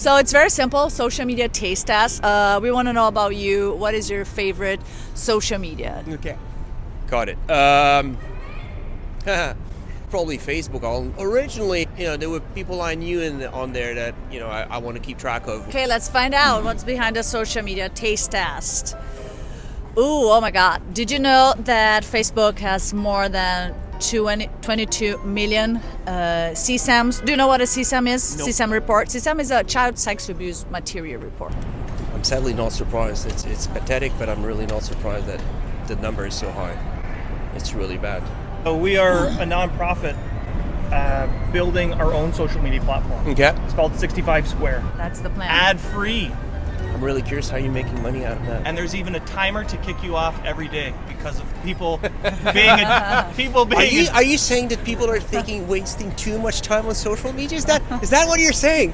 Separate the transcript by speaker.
Speaker 1: So it's very simple, social media taste test. We want to know about you. What is your favorite social media?
Speaker 2: Okay, got it. Probably Facebook. Originally, there were people I knew on there that, I want to keep track of.
Speaker 1: Okay, let's find out what's behind the social media taste test. Ooh, oh my God. Did you know that Facebook has more than 22 million CSAMs? Do you know what a CSAM is?
Speaker 2: No.
Speaker 1: CSAM report. CSAM is a child sex abuse material report.
Speaker 2: I'm sadly not surprised. It's pathetic, but I'm really not surprised that the number is so high. It's really bad.
Speaker 3: So we are a nonprofit building our own social media platform.
Speaker 2: Okay.
Speaker 3: It's called 65 Square.
Speaker 1: That's the plan.
Speaker 3: Ad-free.
Speaker 2: I'm really curious how you're making money out of that.
Speaker 3: And there's even a timer to kick you off every day because of people
Speaker 2: Are you saying that people are wasting too much time on social media? Is that what you're saying?